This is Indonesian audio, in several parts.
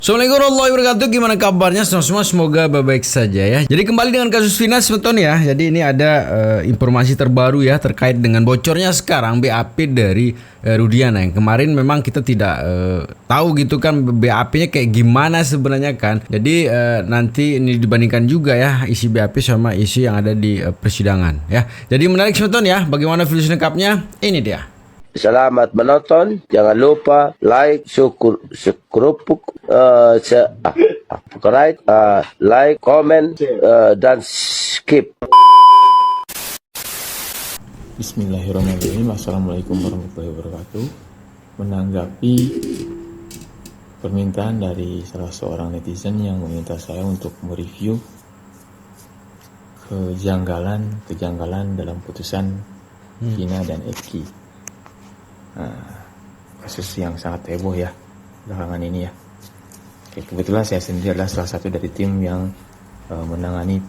Assalamualaikum warahmatullahi wabarakatuh. Gimana kabarnya semua? Semoga baik-baik saja ya. Jadi kembali dengan kasus Vina Smeton ya. Jadi ini ada informasi terbaru ya terkait dengan bocornya sekarang BAP dari Rudiana. Yang kemarin memang kita tidak tahu gitu kan BAP-nya kayak gimana sebenarnya kan. Jadi nanti ini dibandingkan juga ya isi BAP sama isi yang ada di persidangan ya. Jadi menarik Smeton ya. Bagaimana video lengkapnya? Ini dia. Selamat menonton. Jangan lupa like, subscribe, like, comment, dan skip. Bismillahirrahmanirrahim. Assalamualaikum warahmatullahi wabarakatuh. Menanggapi permintaan dari salah seorang netizen yang meminta saya untuk mereview kejanggalan dalam putusan Vina dan Eki. Kasus yang sangat heboh ya belakangan ini ya. Oke, kebetulan saya sendiri adalah salah satu dari tim yang menangani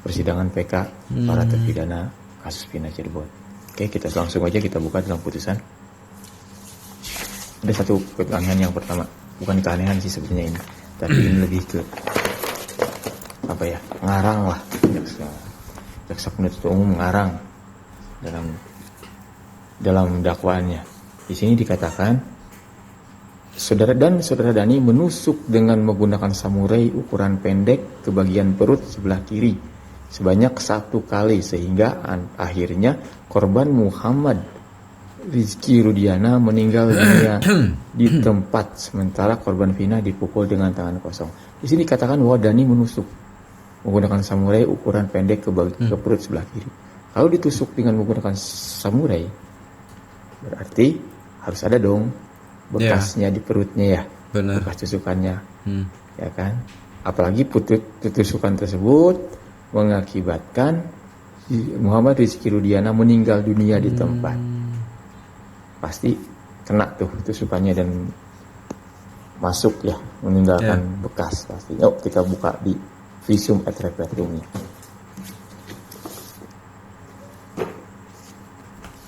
persidangan PK para terpidana kasus Vina Cirebon. Oke, kita langsung aja kita buka dalam putusan. Ada satu keanehan yang pertama, bukan keanehan sih sebenarnya ini, tapi ini lebih ke apa ya, ngarang lah. Jaksa penuntut umum ngarang dalam dakwaannya. Di sini dikatakan saudara Dani menusuk dengan menggunakan samurai ukuran pendek ke bagian perut sebelah kiri sebanyak 1 kali sehingga akhirnya korban Muhammad Rizky Rudiana meninggal dunia di tempat, sementara korban Vina dipukul dengan tangan kosong. Di sini dikatakan bahwa Dani menusuk menggunakan samurai ukuran pendek ke perut sebelah kiri. Kalau ditusuk dengan menggunakan samurai, berarti harus ada dong bekasnya di perutnya ya. Benar. Bekas tusukannya. Ya kan? Apalagi tusukan tersebut mengakibatkan Muhammad Rizky Rudiana meninggal dunia di tempat. Pasti kena tuh tusukannya dan masuk ya, meninggalkan bekas pasti. Yuk kita buka di visum et repertumnya.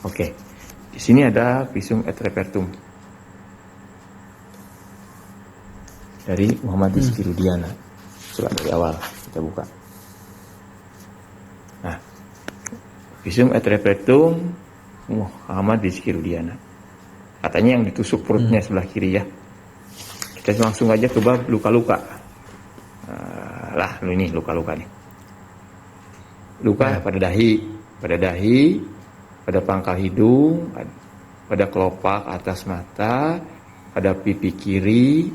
Oke. Di sini ada visum et repertum dari Muhammad Rizky Rudiana. Coba dari awal kita buka. Nah, visum et repertum Muhammad Rizky Rudiana. Katanya yang ditusuk perutnya sebelah kiri ya. Kita langsung aja ke bab luka-luka. Ini luka-luka nih. Luka pada dahi, pada pangkal hidung, pada kelopak atas mata, pada pipi kiri,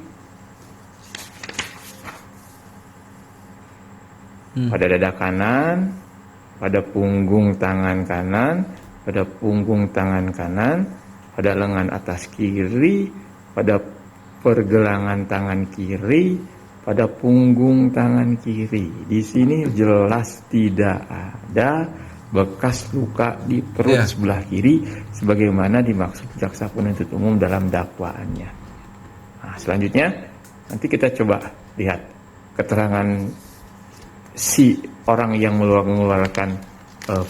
pada dada kanan, pada punggung tangan kanan, pada punggung tangan kanan, pada lengan atas kiri, pada pergelangan tangan kiri, pada punggung tangan kiri. Di sini jelas tidak ada bekas luka di perut sebelah kiri sebagaimana dimaksud jaksa penuntut umum dalam dakwaannya. Nah, selanjutnya nanti kita coba lihat keterangan si orang yang mengeluarkan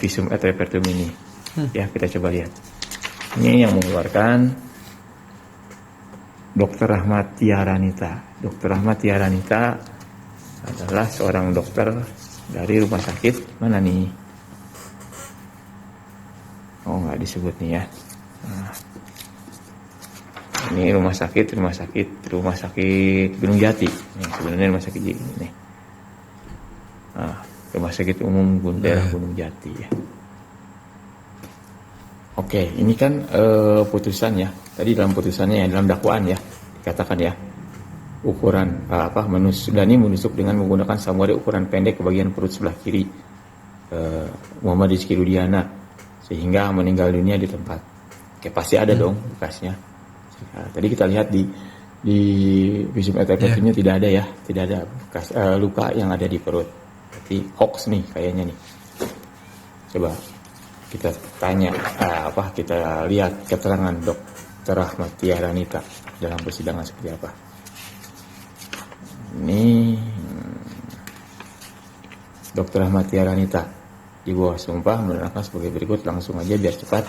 visum et repertum ini. Ya, kita coba lihat. Ini yang mengeluarkan Dr. Rahmat Tiaranita. Dr. Rahmat Tiaranita adalah seorang dokter dari rumah sakit mana nih? Oh, nggak disebut nih ya. Nah, ini rumah sakit Gunung Jati. Nih, sebenarnya rumah sakit ini. Nah, rumah sakit umum daerah Gunung Jati ya. Oke, ini kan putusan ya. Tadi dalam putusannya ya, dalam dakwaan ya dikatakan ya ukuran Dani menusuk dengan menggunakan samurai ukuran pendek ke bagian perut sebelah kiri Muhammad Rizky Rudiana sehingga meninggal dunia di tempat. Oke, pasti ada dong bekasnya. Nah, tadi kita lihat di visum et repertumnya tidak ada bekas luka yang ada di perut. Berarti hoax nih kayaknya nih. Coba kita tanya kita lihat keterangan Dr. Rahmat Tiaranita dalam persidangan seperti apa. Ini Dr. Rahmat Tiaranita di bawah sumpah menerangkan sebagai berikut. Langsung aja biar cepat,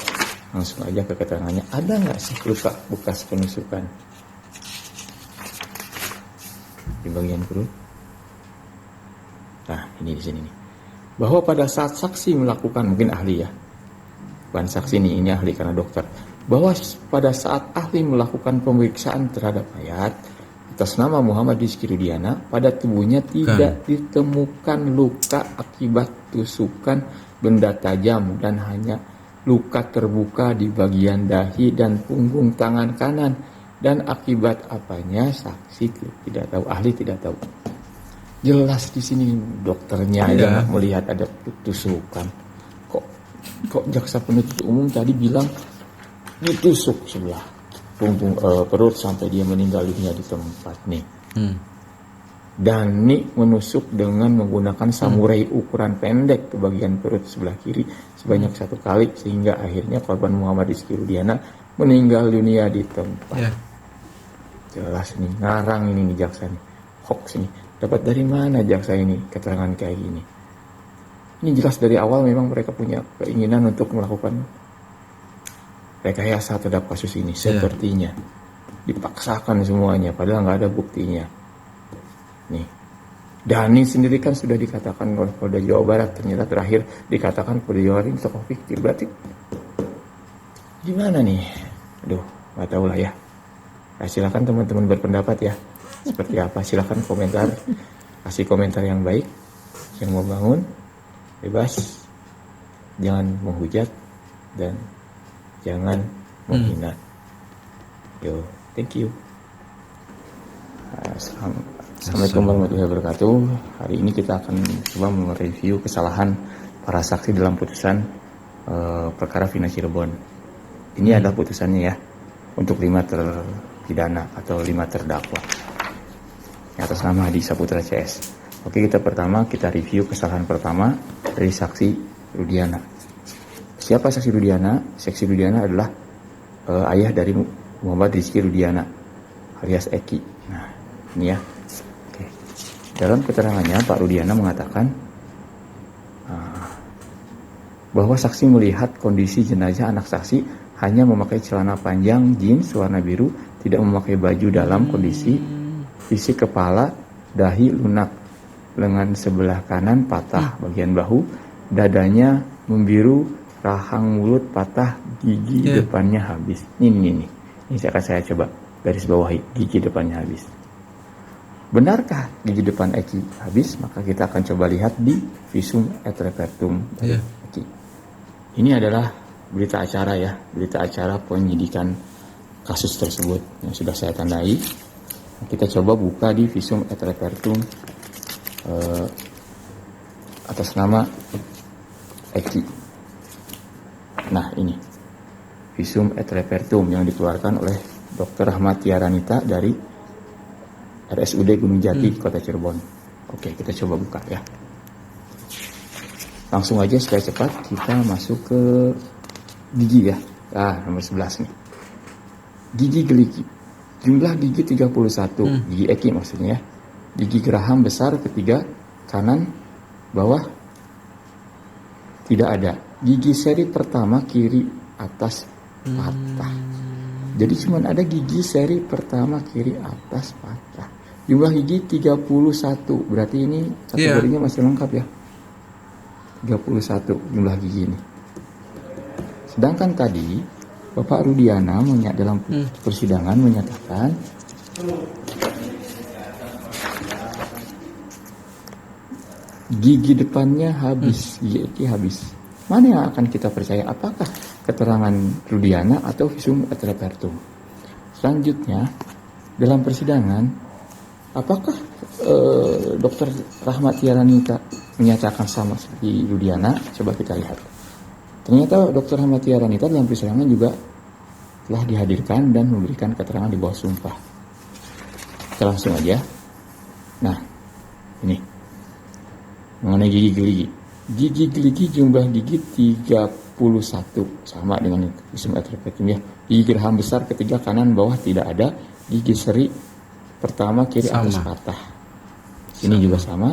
langsung aja ke keterangannya. Ada nggak sih luka bekas penusukan? di bagian perut. Nah, ini di sini nih. Bahwa pada saat saksi melakukan, mungkin ahli ya, bukan saksi nih, ini ahli karena dokter. Bahwa pada saat ahli melakukan pemeriksaan terhadap mayat atas nama Muhammad Rizky Rudiana, pada tubuhnya tidak ditemukan luka akibat tusukan benda tajam dan hanya luka terbuka di bagian dahi dan punggung tangan kanan. Dan akibat apanya saksi tidak tahu, ahli tidak tahu. Jelas di sini dokternya aja melihat ada tusukan. Kok jaksa penuntut umum tadi bilang ditusuk sebelah punggung perut sampai dia meninggal dunia di tempat nih. Dani menusuk dengan menggunakan samurai ukuran pendek ke bagian perut sebelah kiri sebanyak 1 kali sehingga akhirnya korban Muhammad Rizky Rudiana meninggal dunia di tempat. Jelas nih, ngarang ini nih jaksa nih, hoax nih. Dapat dari mana jaksa ini keterangan kayak gini? Ini jelas dari awal memang mereka punya keinginan untuk melakukan rekayasa terhadap kasus ini. Sepertinya dipaksakan semuanya, padahal nggak ada buktinya. Nih, Dani sendiri kan sudah dikatakan oleh Polda Jawa Barat, ternyata terakhir dikatakan Polda Jawa Barat ini tokoh fiktif. Berarti gimana nih? Aduh, nggak tahu lah ya. Nah, silakan teman-teman berpendapat ya. Seperti apa? Silakan komentar. Kasih komentar yang baik, yang membangun, bebas. Jangan menghujat dan jangan menghina. Yo, thank you. Assalamualaikum warahmatullahi wabarakatuh. Hari ini kita akan coba mereview kesalahan para saksi dalam putusan perkara Vina Cirebon. Ini adalah putusannya ya, untuk 5 terpidana atau 5 terdakwa atas nama Hadi Saputra CS. Oke, kita review kesalahan pertama dari saksi Rudiana. Siapa saksi Rudiana? Saksi Rudiana adalah ayah dari Muhammad Rizky Rudiana alias Eki. Nah, ini ya. Oke. Dalam keterangannya Pak Rudiana mengatakan bahwa saksi melihat kondisi jenazah anak saksi hanya memakai celana panjang jeans warna biru, tidak memakai baju dalam, kondisi fisik kepala, dahi lunak, lengan sebelah kanan patah bagian bahu, dadanya membiru, rahang mulut patah, gigi depannya habis. Ini akan saya coba garis bawahi, gigi depannya habis. Benarkah gigi depan Eki habis? Maka kita akan coba lihat di visum et repertum dari Eki. Ini adalah berita acara ya, berita acara penyidikan kasus tersebut yang sudah saya tandai. Kita coba buka di visum et repertum atas nama Eki. Nah, ini visum et repertum yang dikeluarkan oleh Dr. Rahmat Tiaranita dari RSUD Gunung Jati, Kota Cirebon. Oke, kita coba buka ya. Langsung aja supaya cepat kita masuk ke gigi ya. Nomor 11 nih. Gigi geligi. Jumlah gigi 31. Gigi Eki maksudnya ya. Gigi geraham besar ketiga kanan bawah tidak ada. Gigi seri pertama kiri atas patah. Jadi cuma ada gigi seri pertama kiri atas patah. Jumlah gigi 31. Berarti ini kategorinya masih lengkap ya. 31 jumlah gigi ini. Sedangkan tadi Bapak Rudiana dalam persidangan menyatakan gigi depannya habis, gigi Eki habis. Mana yang akan kita percaya? Apakah keterangan Rudiana atau visum et repertum? Selanjutnya dalam persidangan, apakah Dr. Rahmat Tiaranita menyatakan sama seperti Rudiana? Coba kita lihat. Ternyata Dr. Rahmat Tiaranita dalam persidangan juga telah dihadirkan dan memberikan keterangan di bawah sumpah. Kita langsung aja. Nah, ini mengenai gigi geligi. Gigi geligi jumlah gigi 31 sama dengan visum et repertum ya. Gigi geraham besar ketiga kanan bawah tidak ada. Gigi seri pertama kiri atas patah. Ini juga sama.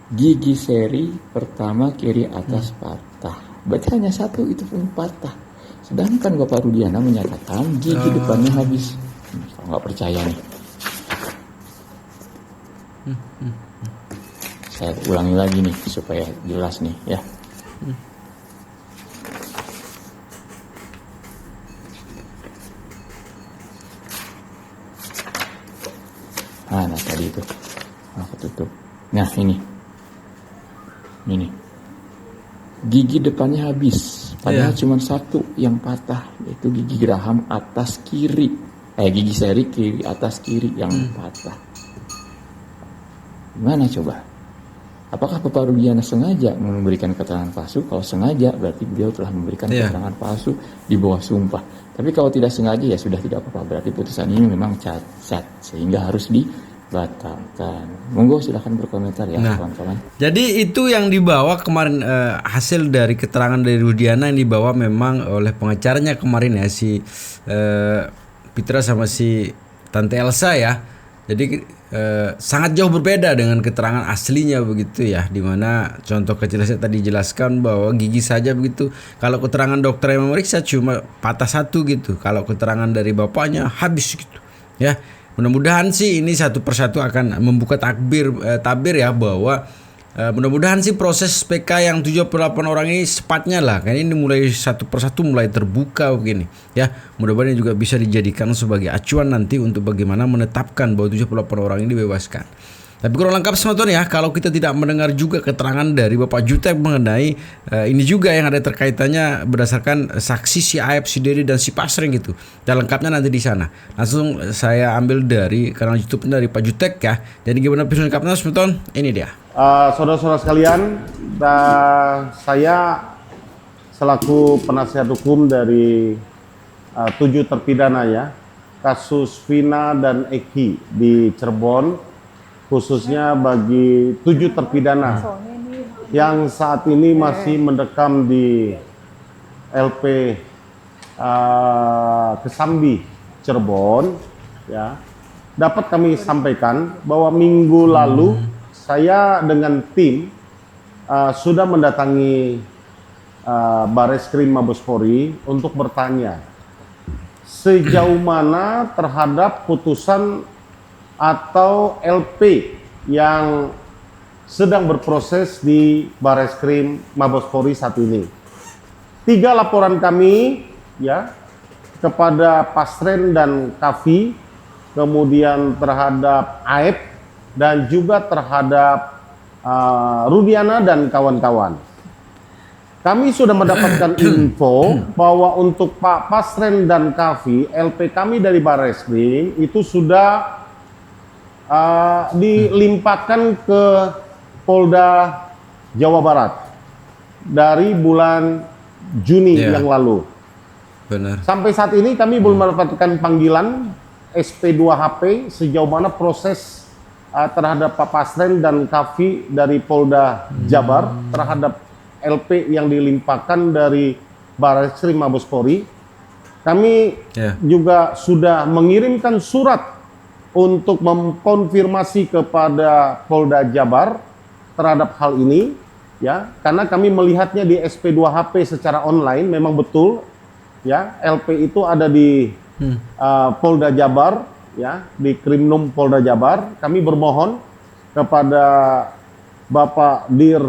Gigi seri pertama kiri atas patah. Berarti hanya satu itu pun patah. Sedangkan Bapak Rudiana menyatakan gigi depannya habis. Kalau nggak percaya nih. Saya ulangi lagi nih supaya jelas nih ya. Nah tadi itu aku tutup. Nah ini gigi depannya habis, padahal cuma satu yang patah, yaitu gigi geraham atas kiri, gigi seri kiri atas kiri yang patah. Gimana coba? Apakah Bapak Rudiana sengaja memberikan keterangan palsu? Kalau sengaja berarti beliau telah memberikan keterangan palsu di bawah sumpah. Tapi kalau tidak sengaja ya sudah tidak apa-apa. Berarti putusan ini memang cacat sehingga harus dibatalkan. Monggo silahkan berkomentar ya kawan-kawan. Jadi itu yang dibawa kemarin hasil dari keterangan dari Rudiana yang dibawa memang oleh pengacaranya kemarin ya si Pitra sama si Tante Elsa ya. Jadi sangat jauh berbeda dengan keterangan aslinya begitu ya, dimana contoh kecil saya tadi jelaskan bahwa gigi saja begitu, kalau keterangan dokter yang memeriksa cuma patah satu gitu, kalau keterangan dari bapaknya habis gitu ya. Mudah-mudahan sih ini satu persatu akan membuka tabir ya, bahwa mudah-mudahan sih proses PK yang 78 orang ini sepatnya lah, kan ini mulai satu persatu mulai terbuka begini ya. Mudah-mudahan juga bisa dijadikan sebagai acuan nanti untuk bagaimana menetapkan bahwa 78 orang ini dibebaskan. Tapi kurang lengkap teman-teman ya kalau kita tidak mendengar juga keterangan dari Bapak Jutek mengenai ini juga yang ada terkaitannya berdasarkan saksi si Aep, si Dedi dan si Pasreng gitu. Dan lengkapnya nanti di sana. Langsung saya ambil dari kanal YouTube dari Pak Jutek ya. Jadi gimana video lengkapnya teman-teman? Ini dia. Saudara-saudara sekalian, saya selaku penasihat hukum dari 7 terpidana ya, kasus Vina dan Eki di Cirebon, khususnya bagi 7 terpidana yang saat ini masih mendekam di LP Kesambi Cirebon ya. Dapat kami sampaikan bahwa minggu lalu saya dengan tim sudah mendatangi Bareskrim Mabes Polri untuk bertanya sejauh mana terhadap putusan atau LP yang sedang berproses di Bareskrim Mabes Polri saat ini. 3 laporan kami ya kepada Pasren dan Kavi, kemudian terhadap Aep dan juga terhadap Rudiana dan kawan-kawan. Kami sudah mendapatkan info bahwa untuk Pak Pasren dan Kavi, LP kami dari Bareskrim itu sudah dilimpahkan ke Polda Jawa Barat dari bulan Juni yang lalu. Benar. Sampai saat ini kami belum mendapatkan panggilan SP2HP sejauh mana proses terhadap Pak Pasren dan Kavi dari Polda Jabar terhadap LP yang dilimpahkan dari Bareskrim Mabes Polri. Kami juga sudah mengirimkan surat untuk mengkonfirmasi kepada Polda Jabar terhadap hal ini ya, karena kami melihatnya di SP2HP secara online memang betul ya, LP itu ada di Polda Jabar ya, di Krimnum Polda Jabar. Kami bermohon kepada Bapak Dir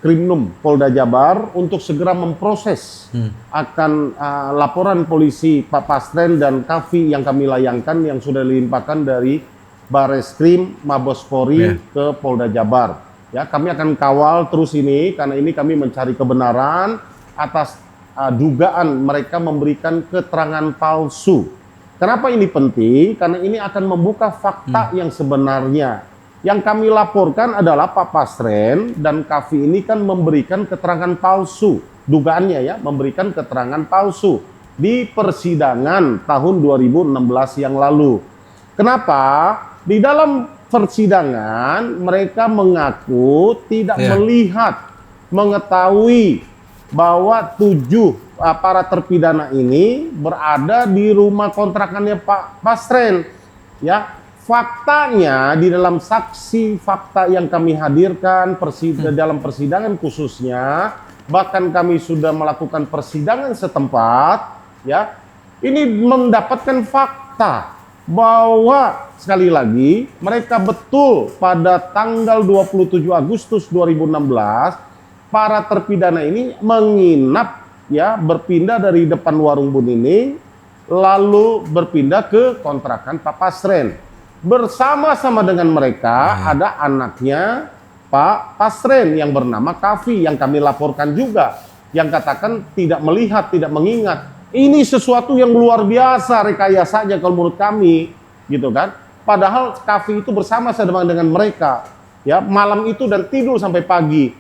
Krimnum Polda Jabar untuk segera memproses akan laporan polisi Pak Pasren dan Kavi yang kami layangkan yang sudah dilimpahkan dari Bareskrim Mabes Polri ke Polda Jabar. Ya, kami akan kawal terus ini karena ini kami mencari kebenaran atas dugaan mereka memberikan keterangan palsu. Kenapa ini penting? Karena ini akan membuka fakta yang sebenarnya. Yang kami laporkan adalah Pak Pasren dan Kavi ini kan memberikan keterangan palsu. Dugaannya ya, memberikan keterangan palsu di persidangan tahun 2016 yang lalu. Kenapa? Di dalam persidangan mereka mengaku tidak melihat, mengetahui bahwa 7 para terpidana ini berada di rumah kontrakannya Pak Pasren. Ya. Faktanya di dalam saksi fakta yang kami hadirkan dalam persidangan khususnya, bahkan kami sudah melakukan persidangan setempat ya, ini mendapatkan fakta bahwa sekali lagi mereka betul pada tanggal 27 Agustus 2016 para terpidana ini menginap ya, berpindah dari depan warung Bun ini lalu berpindah ke kontrakan Pak Pasren. Bersama-sama dengan mereka ada anaknya Pak Pasren yang bernama Kavi yang kami laporkan juga, yang katakan tidak melihat, tidak mengingat. Ini sesuatu yang luar biasa rekayasanya kalau menurut kami, gitu kan. Padahal Kavi itu bersama-sama dengan mereka ya malam itu dan tidur sampai pagi.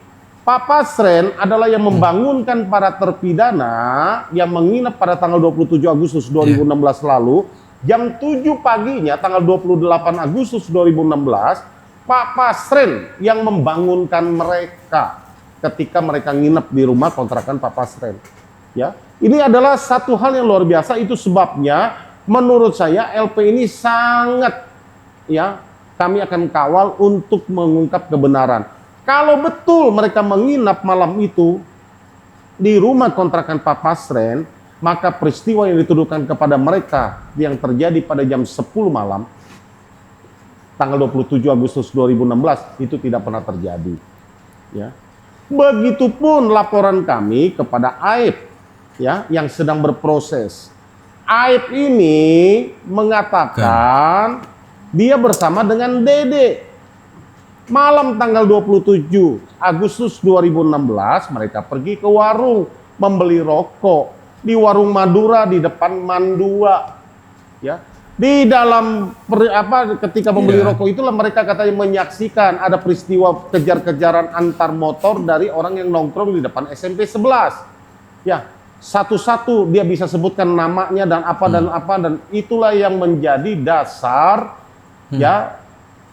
Pak Pasren adalah yang membangunkan para terpidana yang menginap pada tanggal 27 Agustus 2016 lalu. Jam 7 paginya tanggal 28 Agustus 2016, Pak Pasren yang membangunkan mereka ketika mereka nginep di rumah kontrakan Pak Pasren. Ya, ini adalah satu hal yang luar biasa. Itu sebabnya menurut saya LP ini sangat ya, kami akan kawal untuk mengungkap kebenaran. Kalau betul mereka menginap malam itu di rumah kontrakan Pak Pasren, maka peristiwa yang dituduhkan kepada mereka yang terjadi pada jam 10 malam tanggal 27 Agustus 2016 itu tidak pernah terjadi. Ya. Begitupun laporan kami kepada Aib ya yang sedang berproses. Aib ini mengatakan dia bersama dengan Dede. Malam tanggal 27 Agustus 2016 mereka pergi ke warung membeli rokok di warung Madura di depan Mandua. Ya. Di dalam ketika membeli rokok itulah mereka katanya menyaksikan ada peristiwa kejar-kejaran antar motor dari orang yang nongkrong di depan SMP 11. Ya, satu-satu dia bisa sebutkan namanya dan apa dan itulah yang menjadi dasar ya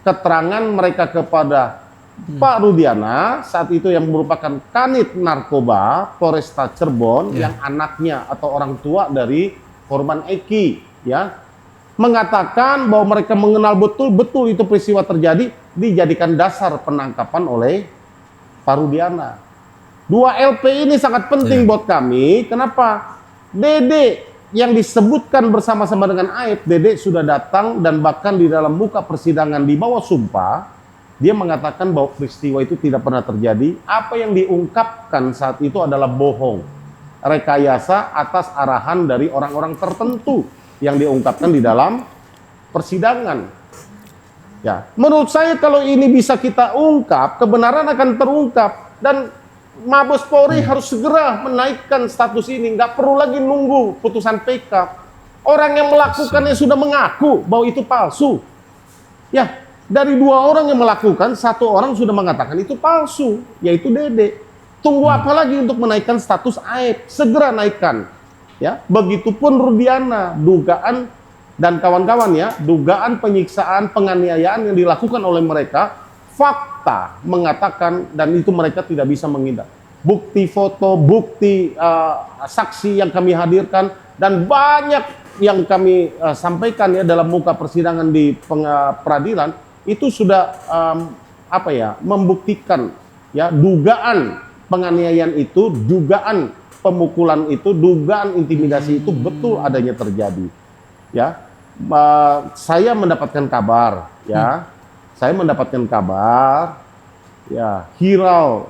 keterangan mereka kepada Pak Rudiana saat itu yang merupakan Kanit Narkoba Polresta Cirebon yang anaknya atau orang tua dari korban Eki ya mengatakan bahwa mereka mengenal betul-betul itu peristiwa terjadi, dijadikan dasar penangkapan oleh Pak Rudiana. Dua LP ini sangat penting buat kami. Kenapa? Dede yang disebutkan bersama-sama dengan Aib, Dede sudah datang dan bahkan di dalam muka persidangan di bawah sumpah, dia mengatakan bahwa peristiwa itu tidak pernah terjadi. Apa yang diungkapkan saat itu adalah bohong, rekayasa atas arahan dari orang-orang tertentu yang diungkapkan di dalam persidangan. Ya, menurut saya kalau ini bisa kita ungkap, kebenaran akan terungkap dan Mabes Polri harus segera menaikkan status ini, nggak perlu lagi nunggu putusan PK. Orang yang melakukannya sudah mengaku bahwa itu palsu. Ya, dari dua orang yang melakukan, satu orang sudah mengatakan itu palsu, yaitu Dede. Tunggu apa lagi untuk menaikkan status Aib? Segera naikkan. Ya, begitupun Rudiana, dugaan dan kawan-kawan ya, dugaan penyiksaan, penganiayaan yang dilakukan oleh mereka, fakta mengatakan dan itu mereka tidak bisa menghindar. Bukti foto, bukti saksi yang kami hadirkan dan banyak yang kami sampaikan ya dalam muka persidangan di peradilan itu sudah membuktikan ya dugaan penganiayaan itu, dugaan pemukulan itu, dugaan intimidasi itu betul adanya terjadi. Ya, saya mendapatkan kabar, ya, saya mendapatkan kabar, ya, hirau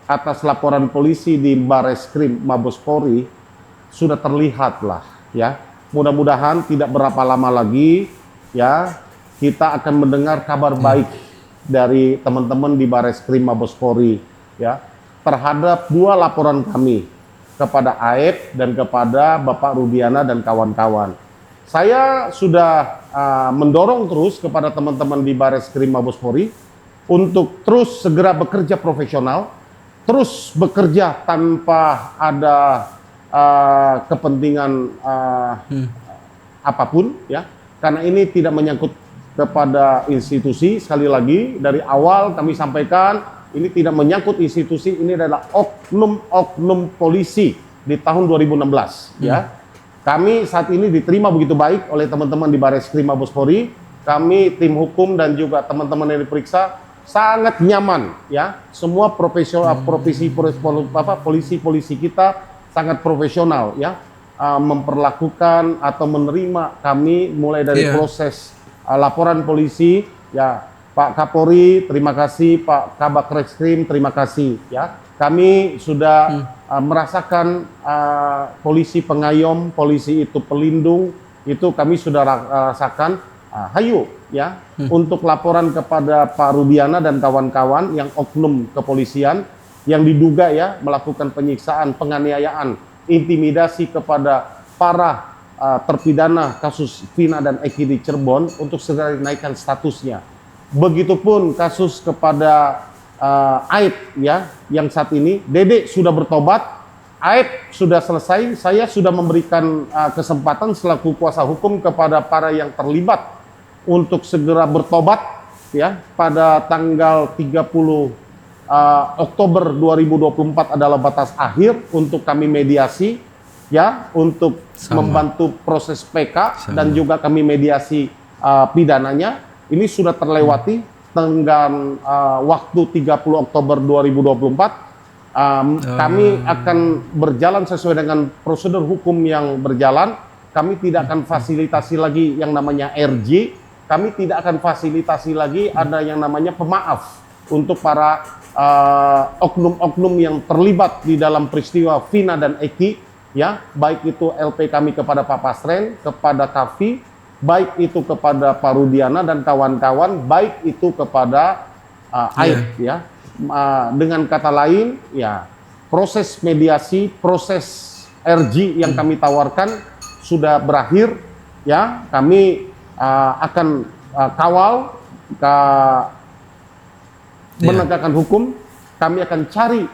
atas laporan polisi di Bareskrim Mabes Polri sudah terlihat lah, ya. Mudah-mudahan tidak berapa lama lagi, ya, kita akan mendengar kabar baik dari teman-teman di Bareskrim Mabes Polri, ya. Terhadap dua laporan kami kepada Aib dan kepada Bapak Rudiana dan kawan-kawan. Saya sudah mendorong terus kepada teman-teman di Bareskrim Mabes Polri untuk terus segera bekerja profesional, terus bekerja tanpa ada kepentingan apapun, ya, karena ini tidak menyangkut kepada institusi. Sekali lagi dari awal kami sampaikan. Ini tidak menyangkut institusi, ini adalah oknum-oknum polisi di tahun 2016. Ya, kami saat ini diterima begitu baik oleh teman-teman di Bareskrim Mabes Polri. Kami tim hukum dan juga teman-teman yang diperiksa sangat nyaman. Ya, semua profesional, polisi kita sangat profesional. Ya, memperlakukan atau menerima kami mulai dari proses laporan polisi, ya Pak Kapolri terima kasih, Pak Kabak Reskrim terima kasih, ya kami sudah merasakan polisi pengayom, polisi itu pelindung, itu kami sudah rasakan. Hayu ya untuk laporan kepada Pak Rudiana dan kawan-kawan yang oknum kepolisian yang diduga ya melakukan penyiksaan, penganiayaan, intimidasi kepada para terpidana kasus Vina dan Eki di Cirebon untuk segera dinaikkan statusnya. Begitupun kasus kepada Aib ya yang saat ini Dede sudah bertobat, Aib sudah selesai. Saya sudah memberikan kesempatan selaku kuasa hukum kepada para yang terlibat untuk segera bertobat ya pada tanggal 30 Oktober 2024 adalah batas akhir untuk kami mediasi ya untuk membantu proses PK dan juga kami mediasi pidananya. Ini sudah terlewati tenggang waktu 30 Oktober 2024. Kami akan berjalan sesuai dengan prosedur hukum yang berjalan. Kami tidak akan fasilitasi lagi yang namanya RJ. Kami tidak akan fasilitasi lagi ada yang namanya pemaaf untuk para oknum-oknum yang terlibat di dalam peristiwa Vina dan Eki, ya, baik itu LP kami kepada Pak Pasren, kepada Kavi, baik itu kepada Pak Rudiana dan kawan-kawan, baik itu kepada Aib, ya. Dengan kata lain, ya, proses mediasi, proses RG yang kami tawarkan sudah berakhir, ya. Kami akan kawal menegakkan hukum. Kami akan cari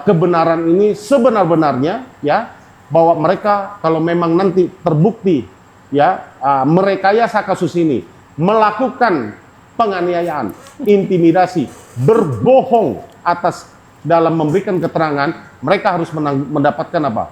kebenaran ini sebenar-benarnya, ya, bahwa mereka kalau memang nanti terbukti ya merekayasa kasus ini, melakukan penganiayaan, intimidasi, berbohong atas dalam memberikan keterangan, mereka harus mendapatkan apa?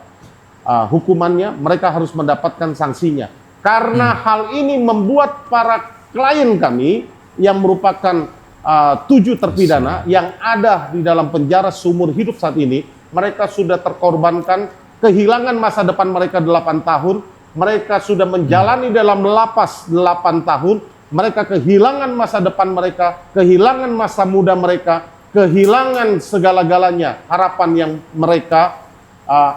Hukumannya, mereka harus mendapatkan sanksinya. Karena hal ini membuat para klien kami yang merupakan 7 terpidana yang ada di dalam penjara seumur hidup saat ini, mereka sudah terkorbankan, kehilangan masa depan mereka 8 tahun, mereka sudah menjalani dalam lapas 8 tahun, mereka kehilangan masa depan mereka, kehilangan masa muda mereka, kehilangan segala-galanya, harapan yang mereka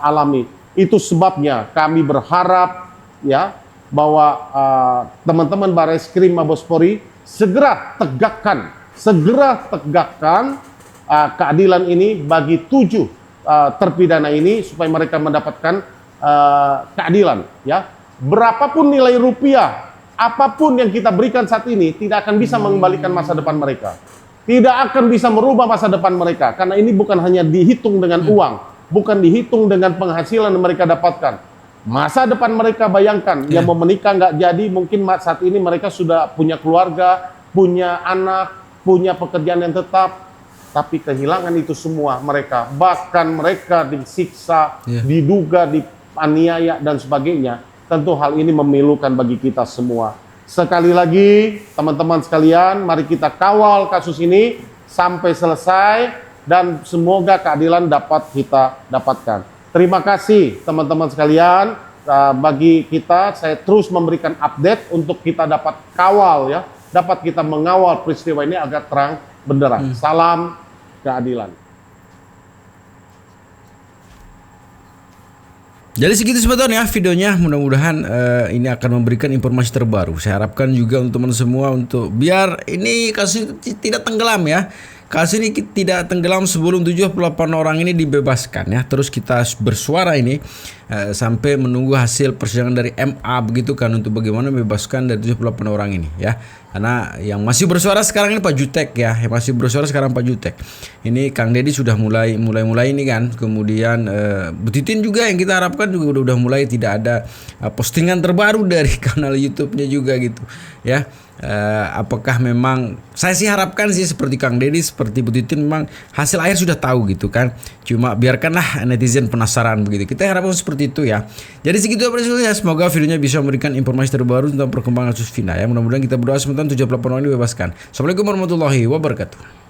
alami. Itu sebabnya kami berharap ya bahwa teman-teman Bareskrim Mabespori segera tegakkan keadilan ini bagi 7 terpidana ini supaya mereka mendapatkan keadilan, ya. Berapapun nilai rupiah, apapun yang kita berikan saat ini tidak akan bisa mengembalikan masa depan mereka, tidak akan bisa merubah masa depan mereka, karena ini bukan hanya dihitung dengan uang, bukan dihitung dengan penghasilan yang mereka dapatkan. Masa depan mereka bayangkan, yang mau menikah nggak jadi, mungkin saat ini mereka sudah punya keluarga, punya anak, punya pekerjaan yang tetap, tapi kehilangan itu semua mereka, bahkan mereka disiksa, diduga, dianiaya dan sebagainya. Tentu hal ini memilukan bagi kita semua. Sekali lagi, teman-teman sekalian, mari kita kawal kasus ini sampai selesai dan semoga keadilan dapat kita dapatkan. Terima kasih teman-teman sekalian. Bagi kita, saya terus memberikan update untuk kita dapat kawal ya, dapat kita mengawal peristiwa ini agar terang benderang. Salam keadilan. Jadi segitu sebetulnya videonya, mudah-mudahan ini akan memberikan informasi terbaru. Saya harapkan juga untuk teman semua untuk biar ini kasus tidak tenggelam ya. Kasus ini tidak tenggelam sebelum 78 orang ini dibebaskan ya. Terus kita bersuara ini sampai menunggu hasil persidangan dari MA begitu kan, untuk bagaimana membebaskan dari 78 orang ini ya. Karena yang masih bersuara sekarang ini Pak Jutek ya, yang masih bersuara sekarang Pak Jutek. Ini Kang Deddy sudah mulai ini kan. Kemudian Bu Titin juga yang kita harapkan juga udah mulai tidak ada postingan terbaru dari kanal YouTube-nya juga gitu ya. Apakah memang, saya sih harapkan sih seperti Kang Deddy, seperti Bu Titin, memang hasil akhir sudah tahu gitu kan. Cuma biarkanlah netizen penasaran begitu. Kita harapkan seperti itu ya. Jadi segitu ya, semoga videonya bisa memberikan informasi terbaru tentang perkembangan kasus Vina ya. Mudah-mudahan kita berdoa sementara 78 orang dibebaskan. Assalamualaikum warahmatullahi wabarakatuh.